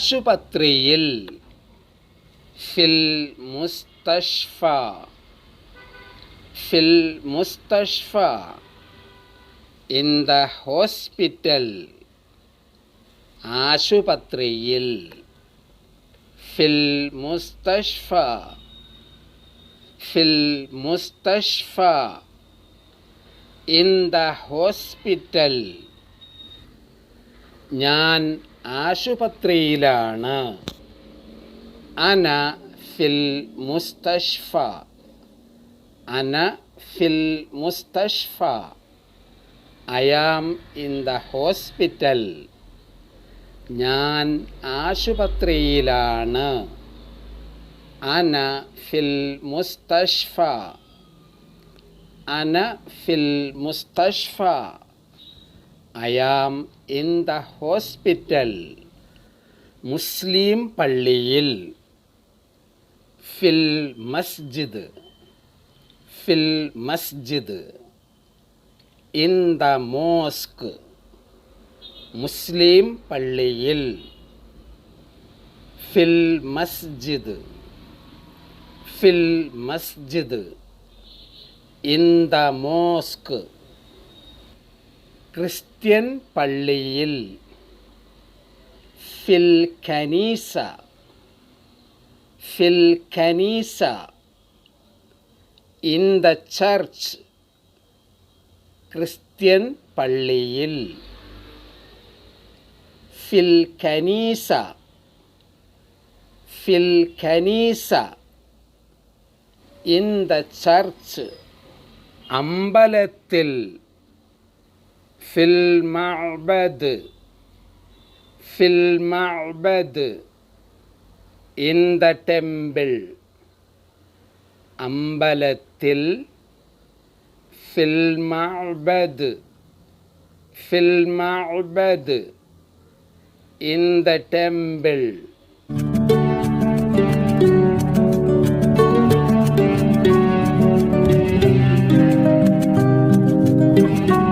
ആശുപത്രിയിൽ. ഫിൽ മുസ്തഷ്ഫ. ഫിൽ മുസ്തഷ്ഫ. In the hospital. ആശുപത്രിയിൽ. ഫിൽ മുസ്തഷ്ഫ. ഫിൽ മുസ്തഷ്ഫ. In the hospital. ഞാൻ ആശുപത്രിയിലാണ്. അന ഫിൽ മുസ്തഷ്ഫ. അന ഫിൽ മുസ്തഷ്ഫ. I am in the hospital. ഞാൻ ആശുപത്രിയിലാണ്. അന ഫിൽ മുസ്തഷ്ഫ. അന ഫിൽ മുസ്തഷ്ഫ. I am in the hospital. മുസ്ലിം പള്ളിയിൽ. ഫിൽ മസ്ജിദ്. ഫിൽ മസ്ജിദ്. In the mosque. മുസ്ലിം പള്ളിയിൽ. ഫിൽ മസ്ജിദ്. ഫിൽ മസ്ജിദ്. In the mosque. ക്രിസ്ത്യൻ പള്ളിയിൽ. ഫിൽ കനീസ. ഫിൽ കനീസ. In the church. ക്രിസ്ത്യൻ പള്ളിയിൽ. ഫിൽ കനീസ. ഫിൽ കനീസ. In the church. അമ്പലത്തിൽ. ഫിൽ മഅബദ്. ഫിൽ മഅബദ്. In the temple. അമ്പലത്തിൽ. ഫിൽ മഅബദ്. ഫിൽ മഅബദ്. In the temple.